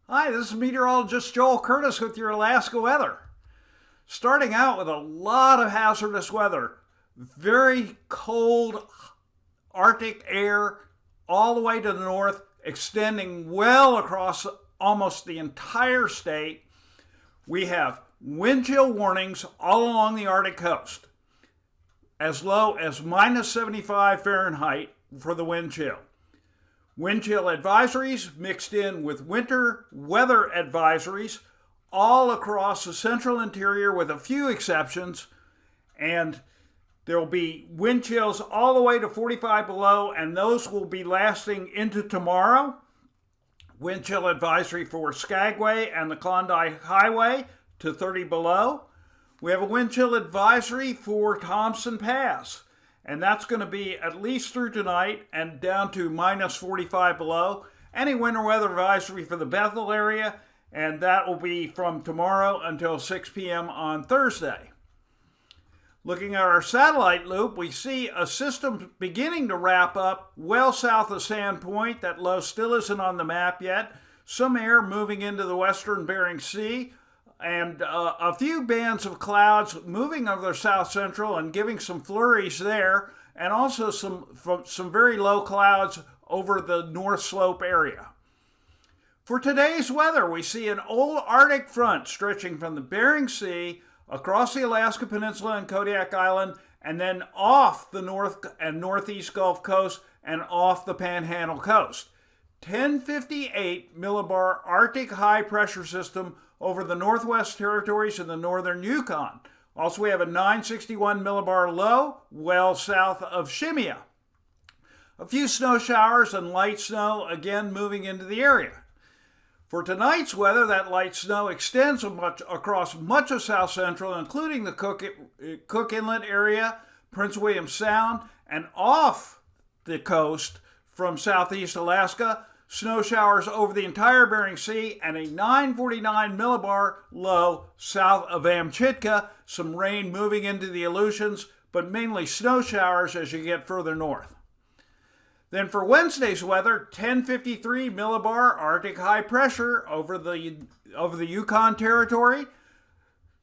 Hi, this is meteorologist Joel Curtis with your Alaska weather. Starting out with a lot of hazardous weather. Very cold Arctic air all the way to the north, extending well across almost the entire state. We have wind chill warnings all along the Arctic coast, as low as minus 75 Fahrenheit for the wind chill. Wind chill advisories mixed in with winter weather advisories all across the central interior with a few exceptions. And there will be wind chills all the way to 45 below, and those will be lasting into tomorrow. Wind chill advisory for Skagway and the Klondike Highway to 30 below. We have a wind chill advisory for Thompson Pass, and that's going to be at least through tonight and down to minus 45 below. Any winter weather advisory for the Bethel area, and that will be from tomorrow until 6 p.m. on Thursday. Looking at our satellite loop, we see a system beginning to wrap up well south of Sand Point. That low still isn't on the map yet. Some air moving into the western Bering Sea, and a few bands of clouds moving over south central and giving some flurries there, and also some very low clouds over the North Slope area. For today's weather, we see an old Arctic front stretching from the Bering Sea across the Alaska Peninsula and Kodiak Island, and then off the north and northeast Gulf Coast and off the Panhandle Coast. 1058 millibar Arctic high pressure system over the Northwest Territories and the northern Yukon. Also, we have a 961 millibar low well south of Shimia. A few snow showers and light snow again moving into the area. For tonight's weather, that light snow extends across much of south central, including the Cook Inlet area, Prince William Sound, and off the coast from southeast Alaska. Snow showers over the entire Bering Sea, and a 949 millibar low south of Amchitka. Some rain moving into the Aleutians, but mainly snow showers as you get further north. Then for Wednesday's weather, 1053 millibar Arctic high pressure over the Yukon Territory.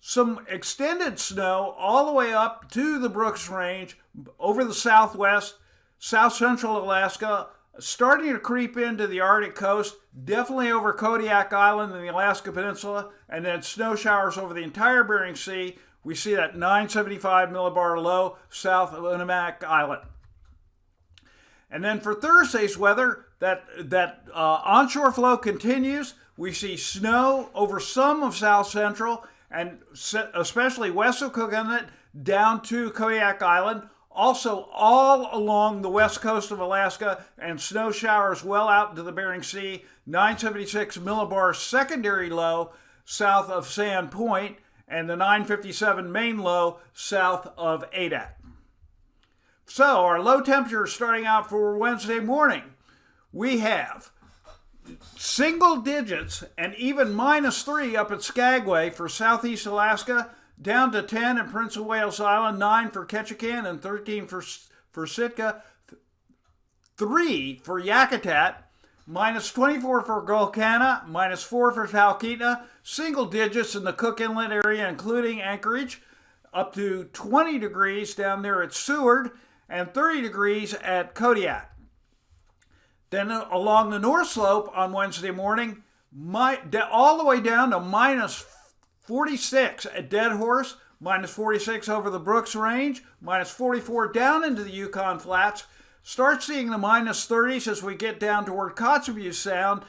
Some extended snow all the way up to the Brooks Range over the southwest, south central Alaska, starting to creep into the Arctic coast, definitely over Kodiak Island and the Alaska Peninsula, and then snow showers over the entire Bering Sea. We see that 975 millibar low south of Unimak Island. And then for Thursday's weather, that onshore flow continues. We see snow over some of south central and especially west of Cook Inlet down to Kodiak Island. Also all along the west coast of Alaska, and snow showers well out into the Bering Sea. 976 millibar secondary low south of Sand Point, and the 957 main low south of Adak. So our low temperatures starting out for Wednesday morning. We have single digits and even -3 up at Skagway for southeast Alaska, down to 10 in Prince of Wales Island, 9 for Ketchikan, and 13 for Sitka, 3 for Yakutat, -24 for Golconda, -4 for Talkeetna, single digits in the Cook Inlet area, including Anchorage, up to 20 degrees down there at Seward, and 30 degrees at Kodiak. Then along the North Slope on Wednesday morning, all the way down to -46 at Dead Horse, -46 over the Brooks Range, -44 down into the Yukon Flats. Start seeing the -30s as we get down toward Kotzebue Sound.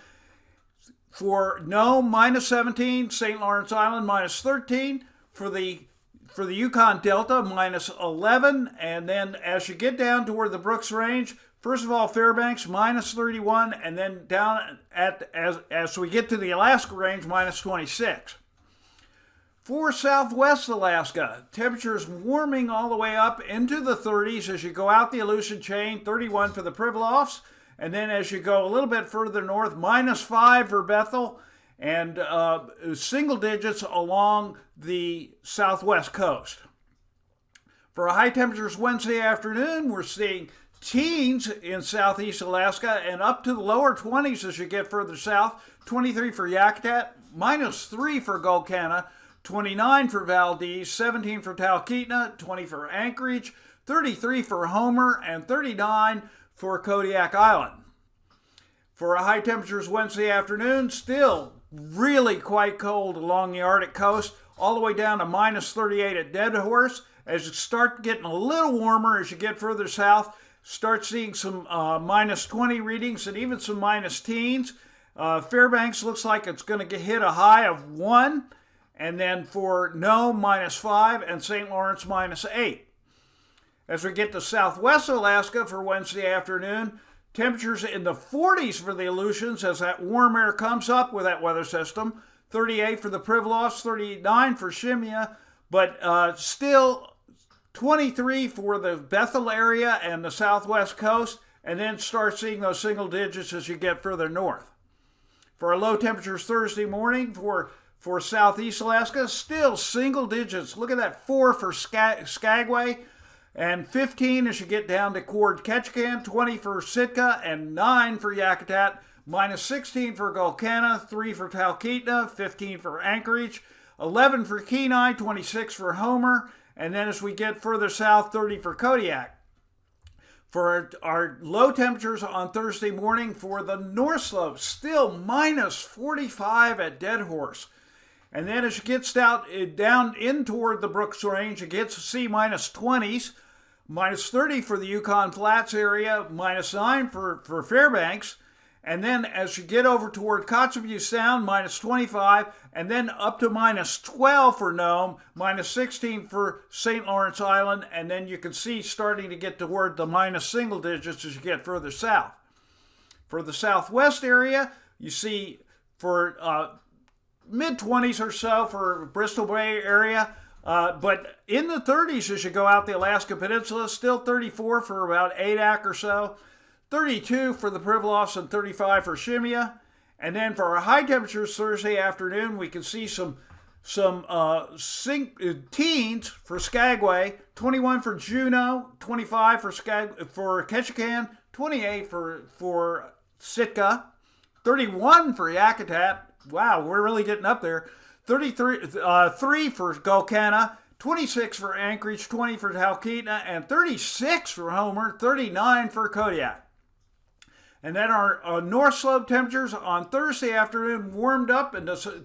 For Nome, -17, St. Lawrence Island, -13. for the Yukon Delta, minus 11. And then as you get down toward the Brooks Range, first of all, Fairbanks, minus 31. And then down as we get to the Alaska Range, minus 26. For Southwest Alaska, temperatures warming all the way up into the 30s as you go out the Aleutian Chain, 31 for the Pribilofs. And then as you go a little bit further north, minus 5 for Bethel, and single digits along the southwest coast. For high temperatures Wednesday afternoon, we're seeing teens in southeast Alaska and up to the lower 20s as you get further south. 23 for Yakutat, minus 3 for Golconda, 29 for Valdez, 17 for Talkeetna, 20 for Anchorage, 33 for Homer, and 39 for Kodiak Island. For high temperatures Wednesday afternoon, still really quite cold along the Arctic coast, all the way down to minus 38 at Deadhorse. As you start getting a little warmer as you get further south, start seeing some minus 20 readings and even some minus teens. Fairbanks looks like it's going to hit a high of 1. And then for Nome, minus 5, and St. Lawrence, minus 8. As we get to southwest Alaska for Wednesday afternoon, temperatures in the 40s for the Aleutians as that warm air comes up with that weather system. 38 for the Pribilofs, 39 for Shemya, but still 23 for the Bethel area and the southwest coast, and then start seeing those single digits as you get further north. For our low temperatures Thursday morning for southeast Alaska, still single digits. Look at that, 4 for Skagway, and 15 as you get down toward Ketchikan, 20 for Sitka, and 9 for Yakutat, minus 16 for Golconda, 3 for Talkeetna, 15 for Anchorage, 11 for Kenai, 26 for Homer, and then as we get further south, 30 for Kodiak. For our low temperatures on Thursday morning for the North Slope, still minus 45 at Deadhorse. And then as it gets down in toward the Brooks Range, it gets to see minus 20s, minus 30 for the Yukon Flats area, minus 9 for Fairbanks. And then as you get over toward Kotzebue Sound, minus 25, and then up to minus 12 for Nome, minus 16 for St. Lawrence Island, and then you can see starting to get toward the minus single digits as you get further south. For the southwest area, you see for mid-20s or so for Bristol Bay area, but in the 30s as you go out the Alaska Peninsula, still 34 for about Adak or so, 32 for the Pribilofs, and 35 for Shemya. And then for our high temperatures Thursday afternoon, we can see some teens for Skagway, 21 for Juneau, 25 for Ketchikan, 28 for Sitka, 31 for Yakutat. Wow, we're really getting up there. 3 for Golconda, 26 for Anchorage, 20 for Talkeetna, and 36 for Homer, 39 for Kodiak. And then our North Slope temperatures on Thursday afternoon warmed up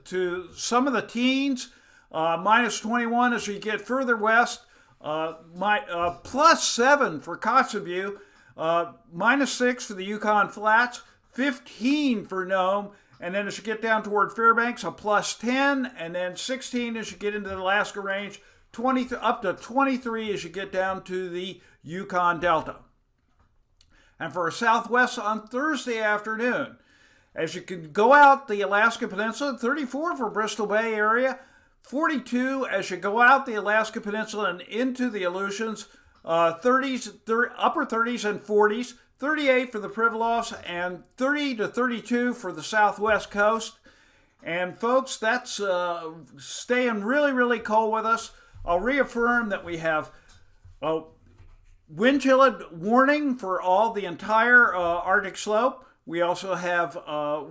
to some of the teens, minus 21 as we get further west, plus 7 for Kotzebue, minus 6 for the Yukon Flats, 15 for Nome, and then as you get down toward Fairbanks, a plus 10, and then 16 as you get into the Alaska Range, 20 up to 23 as you get down to the Yukon Delta. And for our southwest on Thursday afternoon, as you can go out the Alaska Peninsula, 34 for Bristol Bay area, 42 as you go out the Alaska Peninsula and into the Aleutians, upper 30s and 40s, 38 for the Pribilofs, and 30 to 32 for the southwest coast. And folks, that's staying really, really cold with us. I'll reaffirm that we have wind chill warning for the entire Arctic slope. We also have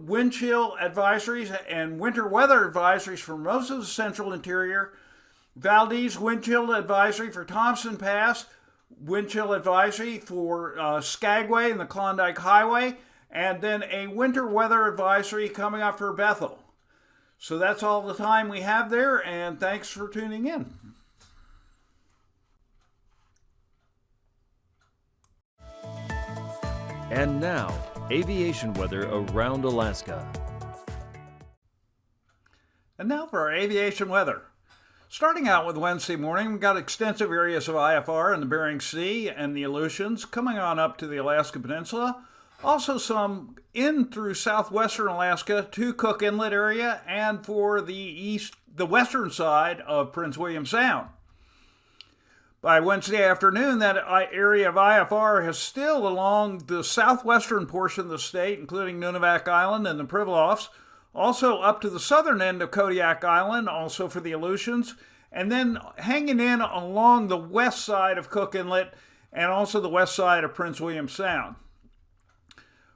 wind chill advisories and winter weather advisories for most of the central interior. Valdez wind chill advisory for Thompson Pass, wind chill advisory for Skagway and the Klondike Highway, and then a winter weather advisory coming up for Bethel. So that's all the time we have there, and thanks for tuning in. And now, aviation weather around Alaska. And now for our aviation weather. Starting out with Wednesday morning, we've got extensive areas of IFR in the Bering Sea and the Aleutians coming on up to the Alaska Peninsula. Also some in through southwestern Alaska to Cook Inlet area and for the western side of Prince William Sound. By Wednesday afternoon, that area of IFR is still along the southwestern portion of the state, including Nunivak Island and the Pribilofs, also up to the southern end of Kodiak Island, also for the Aleutians, and then hanging in along the west side of Cook Inlet and also the west side of Prince William Sound.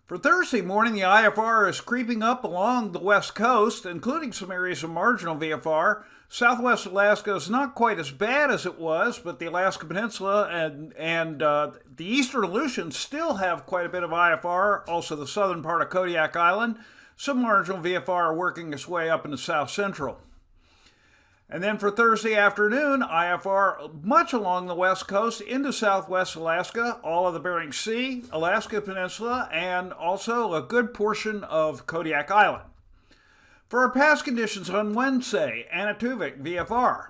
For Thursday morning, the IFR is creeping up along the west coast, including some areas of marginal VFR. Southwest Alaska is not quite as bad as it was, but the Alaska Peninsula and the eastern Aleutians still have quite a bit of IFR, also the southern part of Kodiak Island. Some marginal VFR are working its way up into south central. And then for Thursday afternoon, IFR much along the west coast into southwest Alaska, all of the Bering Sea, Alaska Peninsula, and also a good portion of Kodiak Island. For our past conditions on Wednesday, Anaktuvik VFR,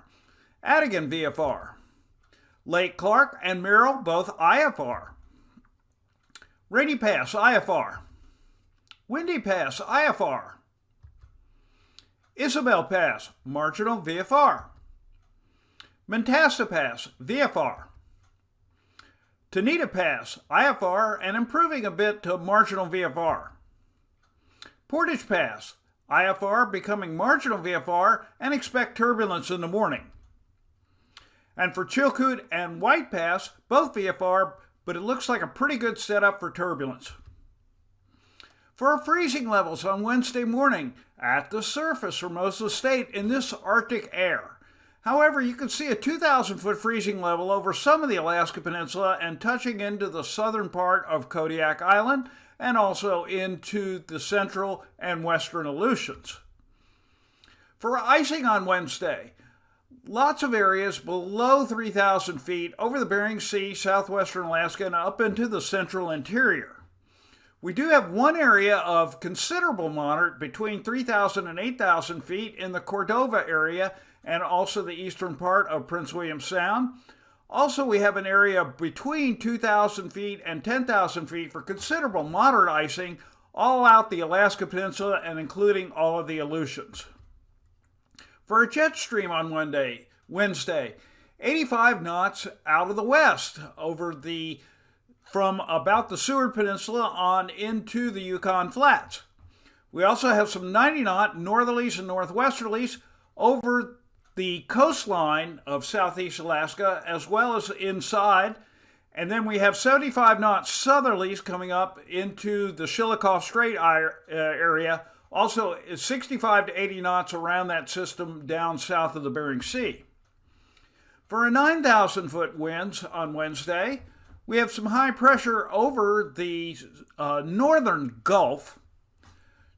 Adigan VFR, Lake Clark and Merrill both IFR, Rainy Pass IFR, Windy Pass IFR, Isabel Pass, marginal VFR. Mentasta Pass, VFR. Tanita Pass, IFR, and improving a bit to marginal VFR. Portage Pass, IFR, becoming marginal VFR, and expect turbulence in the morning. And for Chilkoot and White Pass, both VFR, but it looks like a pretty good setup for turbulence. For our freezing levels on Wednesday morning, at the surface for most of the state in this Arctic air. However, you can see a 2,000-foot freezing level over some of the Alaska Peninsula and touching into the southern part of Kodiak Island and also into the central and western Aleutians. For icing on Wednesday, lots of areas below 3,000 feet over the Bering Sea, southwestern Alaska, and up into the central interior. We do have one area of considerable moderate between 3,000 and 8,000 feet in the Cordova area and also the eastern part of Prince William Sound. Also, we have an area between 2,000 feet and 10,000 feet for considerable moderate icing all out the Alaska Peninsula and including all of the Aleutians. For a jet stream on Wednesday, 85 knots out of the west from about the Seward Peninsula on into the Yukon Flats. We also have some 90-knot northerlies and northwesterlies over the coastline of southeast Alaska as well as inside. And then we have 75-knot southerlies coming up into the Chillicothe Strait area. Also 65 to 80 knots around that system down south of the Bering Sea. For a 9,000-foot winds on Wednesday, we have some high pressure over the northern Gulf,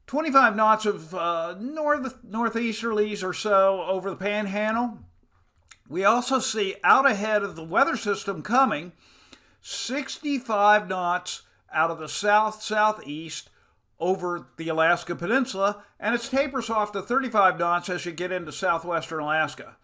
25 knots of northeasterlies or so over the Panhandle. We also see out ahead of the weather system coming 65 knots out of the south-southeast over the Alaska Peninsula, and it tapers off to 35 knots as you get into southwestern Alaska.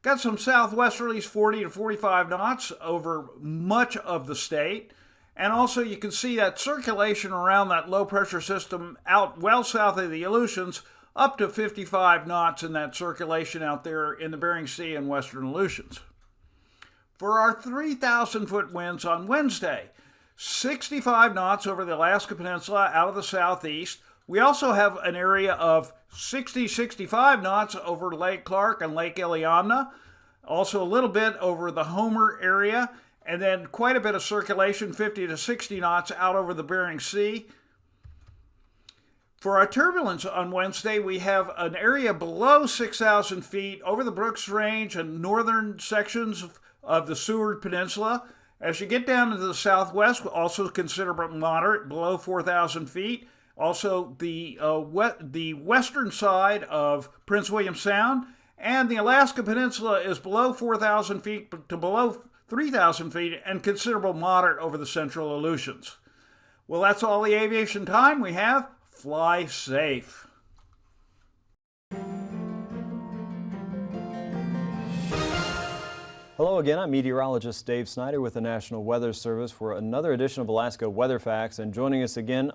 Got some southwesterlies 40 to 45 knots over much of the state. And also you can see that circulation around that low pressure system out well south of the Aleutians up to 55 knots in that circulation out there in the Bering Sea and western Aleutians. For our 3,000-foot winds on Wednesday, 65 knots over the Alaska Peninsula out of the southeast. We also have an area of 65 knots over Lake Clark and Lake Iliamna. Also a little bit over the Homer area. And then quite a bit of circulation, 50 to 60 knots out over the Bering Sea. For our turbulence on Wednesday, we have an area below 6,000 feet over the Brooks Range and northern sections of the Seward Peninsula. As you get down into the southwest, also considerable moderate, below 4,000 feet. Also the western side of Prince William Sound, and the Alaska Peninsula is below 4,000 feet to below 3,000 feet and considerable moderate over the central Aleutians. Well, that's all the aviation time we have. Fly safe. Hello again, I'm meteorologist Dave Snyder with the National Weather Service for another edition of Alaska Weather Facts. And joining us again,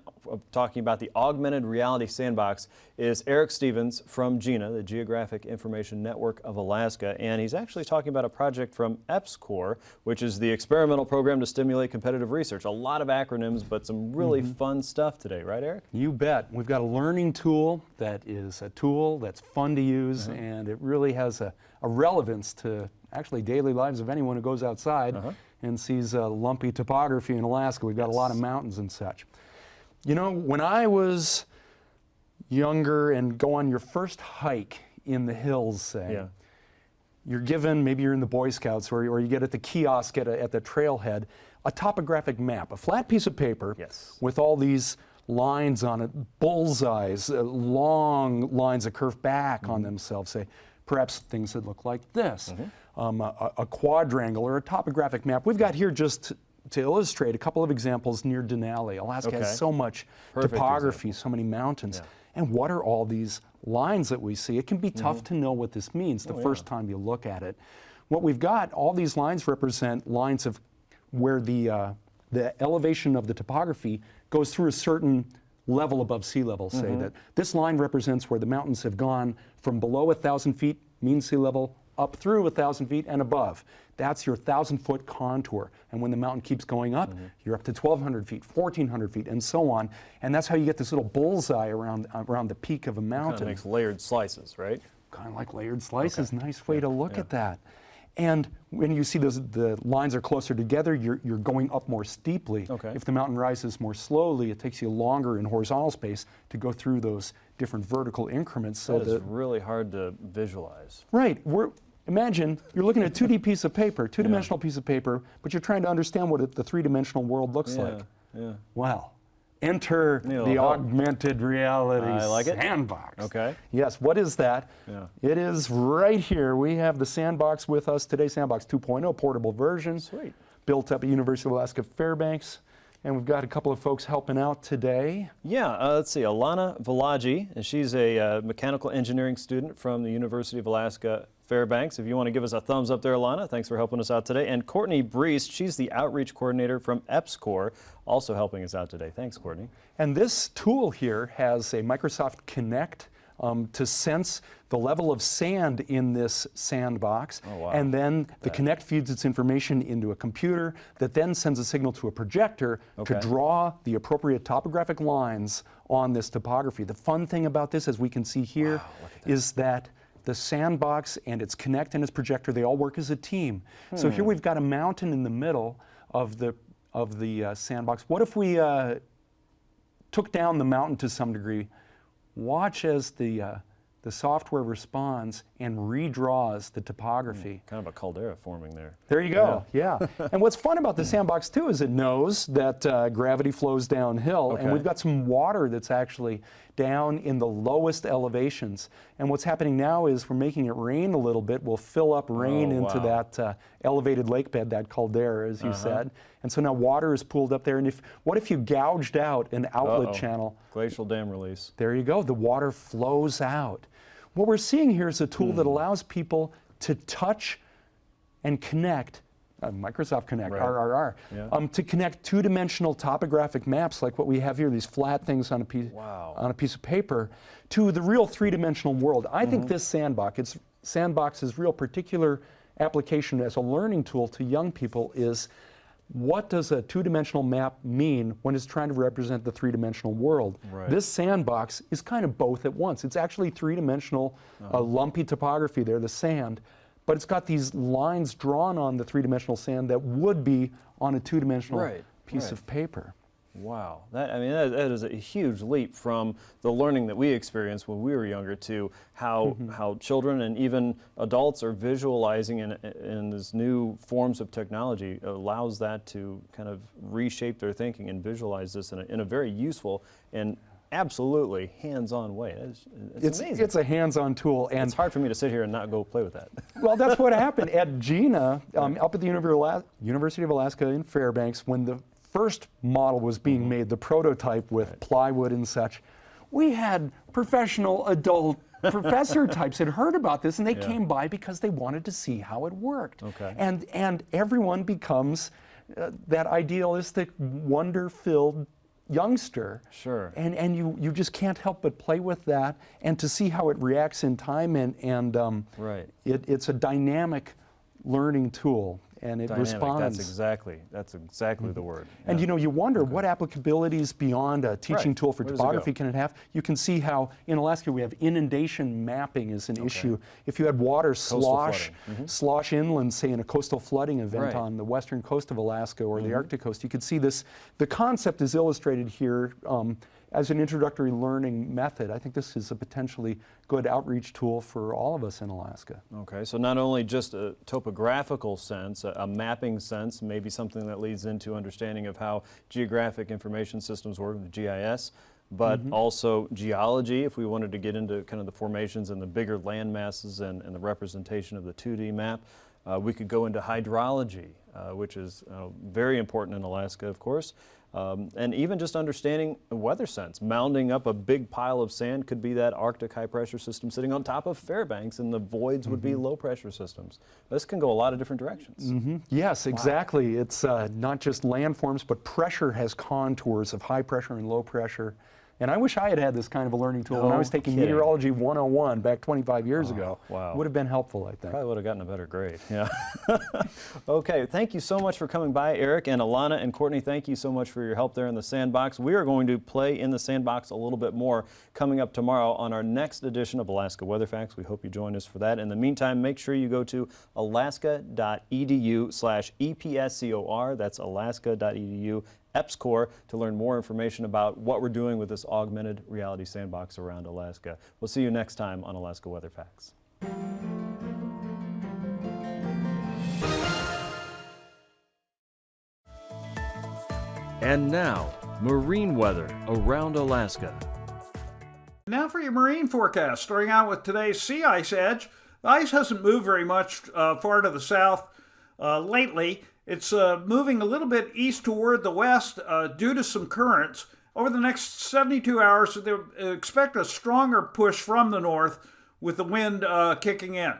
talking about the Augmented Reality Sandbox, is Eric Stevens from GINA, the Geographic Information Network of Alaska. And he's actually talking about a project from AKwx, which is the experimental program to stimulate competitive research. A lot of acronyms, but some really fun stuff today, right, Eric? You bet. We've got a learning tool that is a tool that's fun to use, and it really has a relevance to actually daily lives of anyone who goes outside and sees lumpy topography in Alaska. We've got a lot of mountains and such. You know, when I was younger and go on your first hike in the hills, say, you're given, maybe you're in the Boy Scouts or you get at the kiosk at the trailhead, a topographic map, a flat piece of paper with all these lines on it, bullseyes, long lines that curve back on themselves, say, perhaps things that look like this. A quadrangle or a topographic map. We've got here just to illustrate a couple of examples near Denali. Alaska has so much topography, so many mountains. And what are all these lines that we see? It can be tough to know what this means the first time you look at it. What we've got, all these lines represent lines of where the elevation of the topography goes through a certain level above sea level. Say that this line represents where the mountains have gone from below 1,000 feet, mean sea level, up through 1,000 feet and above. That's your 1,000-foot contour. And when the mountain keeps going up, you're up to 1,200 feet, 1,400 feet, and so on. And that's how you get this little bullseye around the peak of a mountain. Kind of makes layered slices, right? Kind of like layered slices. Nice way to look at that. And when you see the lines are closer together, you're going up more steeply. If the mountain rises more slowly, it takes you longer in horizontal space to go through those different vertical increments. So that is really hard to visualize. Right. Imagine you're looking at a 2D piece of paper, two-dimensional piece of paper, but you're trying to understand what the three-dimensional world looks like. Well, enter the augmented reality sandbox. Yes, what is that? It is right here. We have the sandbox with us today, Sandbox 2.0, portable version. Sweet. Built up at University of Alaska Fairbanks. And we've got a couple of folks helping out today. Let's see, Alana Valaji, and she's a mechanical engineering student from the University of Alaska Fairbanks. If you want to give us a thumbs up there, Alana, thanks for helping us out today. And Courtney Breest, she's the outreach coordinator from AKwx, also helping us out today. Thanks, Courtney. And this tool here has a Microsoft Kinect to sense the level of sand in this sandbox. And then the Kinect feeds its information into a computer that then sends a signal to a projector to draw the appropriate topographic lines on this topography. The fun thing about this, as we can see here, is that the sandbox and its Kinect and its projector, they all work as a team. So here we've got a mountain in the middle of the sandbox. What if we took down the mountain to some degree? Watch as the software responds and redraws the topography. Kind of a caldera forming there. There you go, And what's fun about the sandbox too is it knows that gravity flows downhill, and we've got some water that's actually down in the lowest elevations. And what's happening now is we're making it rain a little bit. We'll fill up rain into that elevated lake bed, that caldera, as you said. And so now water is pooled up there. And what if you gouged out an outlet channel? Glacial dam release. There you go. The water flows out. What we're seeing here is a tool that allows people to touch and connect, Microsoft Connect, RRR, to connect two-dimensional topographic maps like what we have here, these flat things on a piece of paper, to the real three-dimensional world. I think this Sandbox's real particular application as a learning tool to young people is, what does a two-dimensional map mean when it's trying to represent the three-dimensional world? This sandbox is kind of both at once. It's actually three-dimensional, lumpy topography there, the sand, but it's got these lines drawn on the three-dimensional sand that would be on a two-dimensional piece of paper. Wow, that is a huge leap from the learning that we experienced when we were younger to how children and even adults are visualizing in these new forms of technology. Allows that to kind of reshape their thinking and visualize this in a very useful and absolutely hands-on way. It's amazing. It's a hands-on tool, and it's hard for me to sit here and not go play with that. Well, that's what happened at GINA, up at the University of Alaska in Fairbanks, when the first model was being made, the prototype with plywood and such. We had professional adult professor types had heard about this, and they came by because they wanted to see how it worked. Okay. And everyone becomes that idealistic, wonder-filled youngster. Sure. And you just can't help but play with that, and to see how it reacts in time, and Right. it's a dynamic learning tool, and it Dynamic, responds. That's exactly the word. And Yeah. you wonder what applicabilities beyond a teaching Right. tool for Where does it topography go? can it have? You can see how in Alaska we have inundation mapping is an issue. If you had water slosh inland, say in a coastal flooding event Right. on the western coast of Alaska or the Arctic coast, you could see this. The concept is illustrated here as an introductory learning method. I think this is a potentially good outreach tool for all of us in Alaska. Okay, so not only just a topographical sense, a mapping sense, maybe something that leads into understanding of how geographic information systems work with GIS, but also geology, if we wanted to get into kind of the formations and the bigger land masses and the representation of the 2D map. We could go into hydrology, which is very important in Alaska, of course. And even just understanding a weather sense. Mounding up a big pile of sand could be that Arctic high pressure system sitting on top of Fairbanks, and the voids would be low pressure systems. This can go a lot of different directions. Yes, exactly. It's not just landforms, but pressure has contours of high pressure and low pressure. And I wish I had had this kind of a learning tool when I was taking kidding. Meteorology 101 back 25 years ago. wow. Would have been helpful, I think. Probably would have gotten a better grade. Yeah. Okay, thank you so much for coming by, Eric, and Alana and Courtney. Thank you so much for your help there in the sandbox. We are going to play in the sandbox a little bit more coming up tomorrow on our next edition of Alaska Weather Facts. We hope you join us for that. In the meantime, make sure you go to alaska.edu/EPSCOR. That's alaska.edu EPSCOR to learn more information about what we're doing with this augmented reality sandbox around Alaska. We'll see you next time on Alaska Weather Facts. And now, marine weather around Alaska. Now for your marine forecast, starting out with today's sea ice edge. The ice hasn't moved very much far to the south lately. It's moving a little bit east toward the west due to some currents. Over the next 72 hours, they expect a stronger push from the north with the wind kicking in.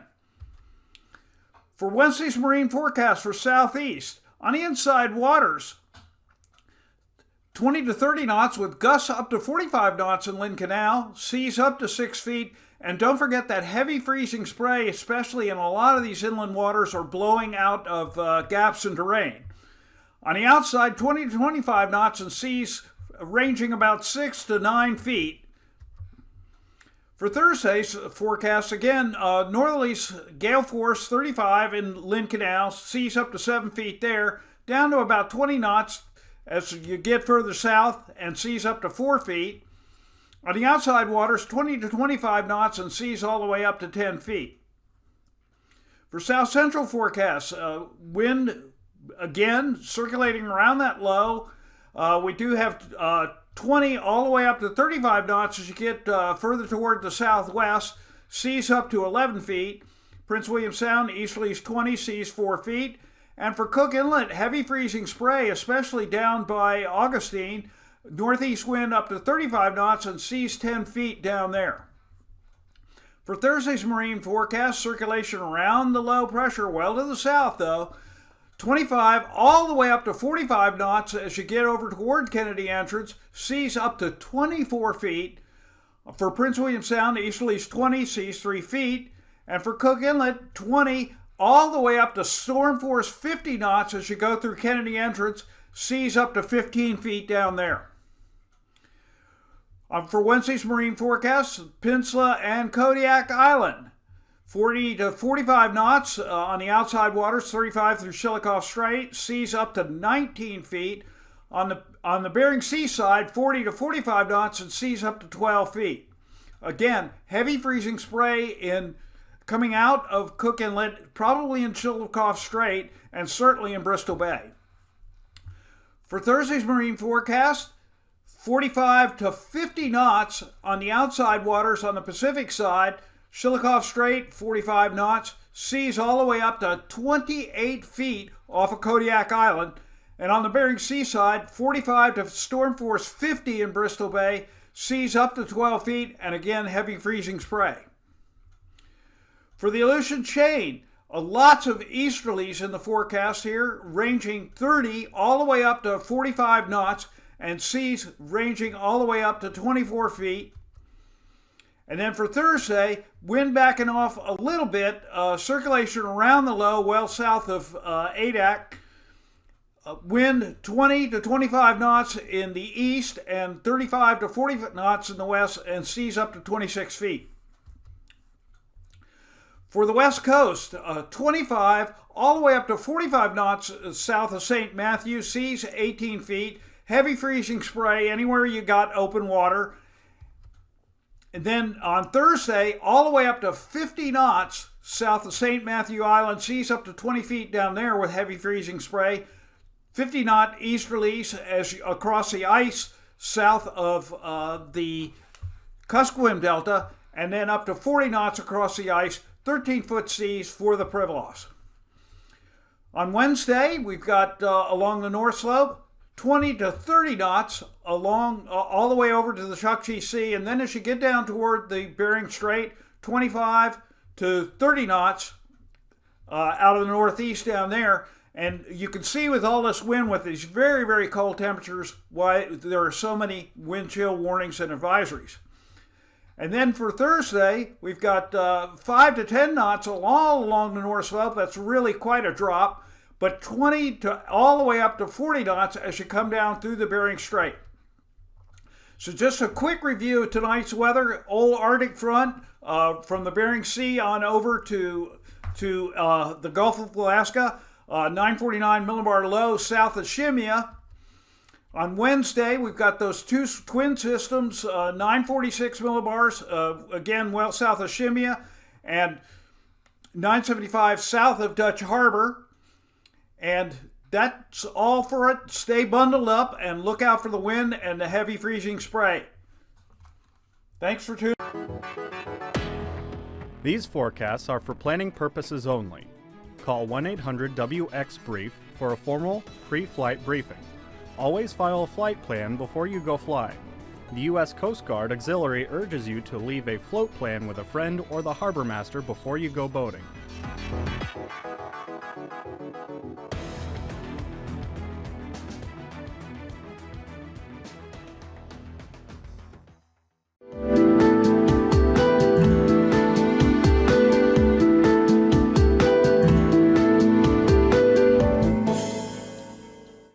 For Wednesday's marine forecast for southeast, on the inside waters, 20 to 30 knots with gusts up to 45 knots in Lynn Canal, seas up to 6 feet, and don't forget that heavy freezing spray, especially in a lot of these inland waters, are blowing out of gaps in terrain. On the outside, 20 to 25 knots and seas ranging about 6 to 9 feet. For Thursday's forecast, again, northerlies gale force 35 in Lynn Canal, seas up to 7 feet there, down to about 20 knots as you get further south, and seas up to 4 feet. On the outside waters, 20 to 25 knots and seas all the way up to 10 feet. For south central forecasts, wind again circulating around that low. We do have 20 all the way up to 35 knots as you get further toward the southwest. Seas up to 11 feet. Prince William Sound, easterlies 20, seas 4 feet. And for Cook Inlet, heavy freezing spray, especially down by Augustine. Northeast wind up to 35 knots and seas 10 feet down there. For Thursday's marine forecast, circulation around the low pressure, well to the south though, 25 all the way up to 45 knots as you get over toward Kennedy Entrance, seas up to 24 feet. For Prince William Sound, easterlies 20, seas 3 feet. And for Cook Inlet, 20 all the way up to storm force 50 knots as you go through Kennedy Entrance, seas up to 15 feet down there. For Wednesday's marine forecast, Peninsula and Kodiak Island, 40 to 45 knots on the outside waters, 35 through Chillicothe Strait, seas up to 19 feet. On the Bering Sea side, 40 to 45 knots and seas up to 12 feet. Again, heavy freezing spray coming out of Cook Inlet, probably in Chillicothe Strait, and certainly in Bristol Bay. For Thursday's marine forecast, 45 to 50 knots on the outside waters on the Pacific side, Chillicothe Strait, 45 knots, seas all the way up to 28 feet off of Kodiak Island. And on the Bering Sea side, 45 to storm force 50 in Bristol Bay, seas up to 12 feet, and again, heavy freezing spray. For the Aleutian chain, lots of easterlies in the forecast here, ranging 30 all the way up to 45 knots, and seas ranging all the way up to 24 feet. And then for Thursday, wind backing off a little bit, circulation around the low, well south of AKwx. Wind 20 to 25 knots in the east and 35 to 40 knots in the west, and seas up to 26 feet. For the west coast, 25 all the way up to 45 knots south of St. Matthew, seas 18 feet, heavy freezing spray anywhere you got open water. And then on Thursday, all the way up to 50 knots south of St. Matthew Island, seas up to 20 feet down there with heavy freezing spray. 50-knot easterlies as across the ice south of the Kuskokwim Delta, and then up to 40 knots across the ice, 13-foot seas for the Pribilos. On Wednesday, we've got along the North Slope, 20 to 30 knots along all the way over to the Chukchi Sea, and then as you get down toward the Bering Strait, 25 to 30 knots out of the northeast down there. And you can see with all this wind, with these very, very cold temperatures, why there are so many wind chill warnings and advisories. And then for Thursday, we've got 5 to 10 knots all along the North Slope. That's really quite a drop, but 20 to all the way up to 40 knots as you come down through the Bering Strait. So just a quick review of tonight's weather. Old Arctic front from the Bering Sea on over to the Gulf of Alaska. 949 millibar low south of Shimia. On Wednesday, we've got those two twin systems, 946 millibars, again well south of Shimia, and 975 south of Dutch Harbor. And that's all for it. Stay bundled up and look out for the wind and the heavy freezing spray. Thanks for tuning in. These forecasts are for planning purposes only. Call 1-800-WX-BRIEF for a formal pre-flight briefing. Always file a flight plan before you go flying. The U.S. Coast Guard Auxiliary urges you to leave a float plan with a friend or the harbor master before you go boating.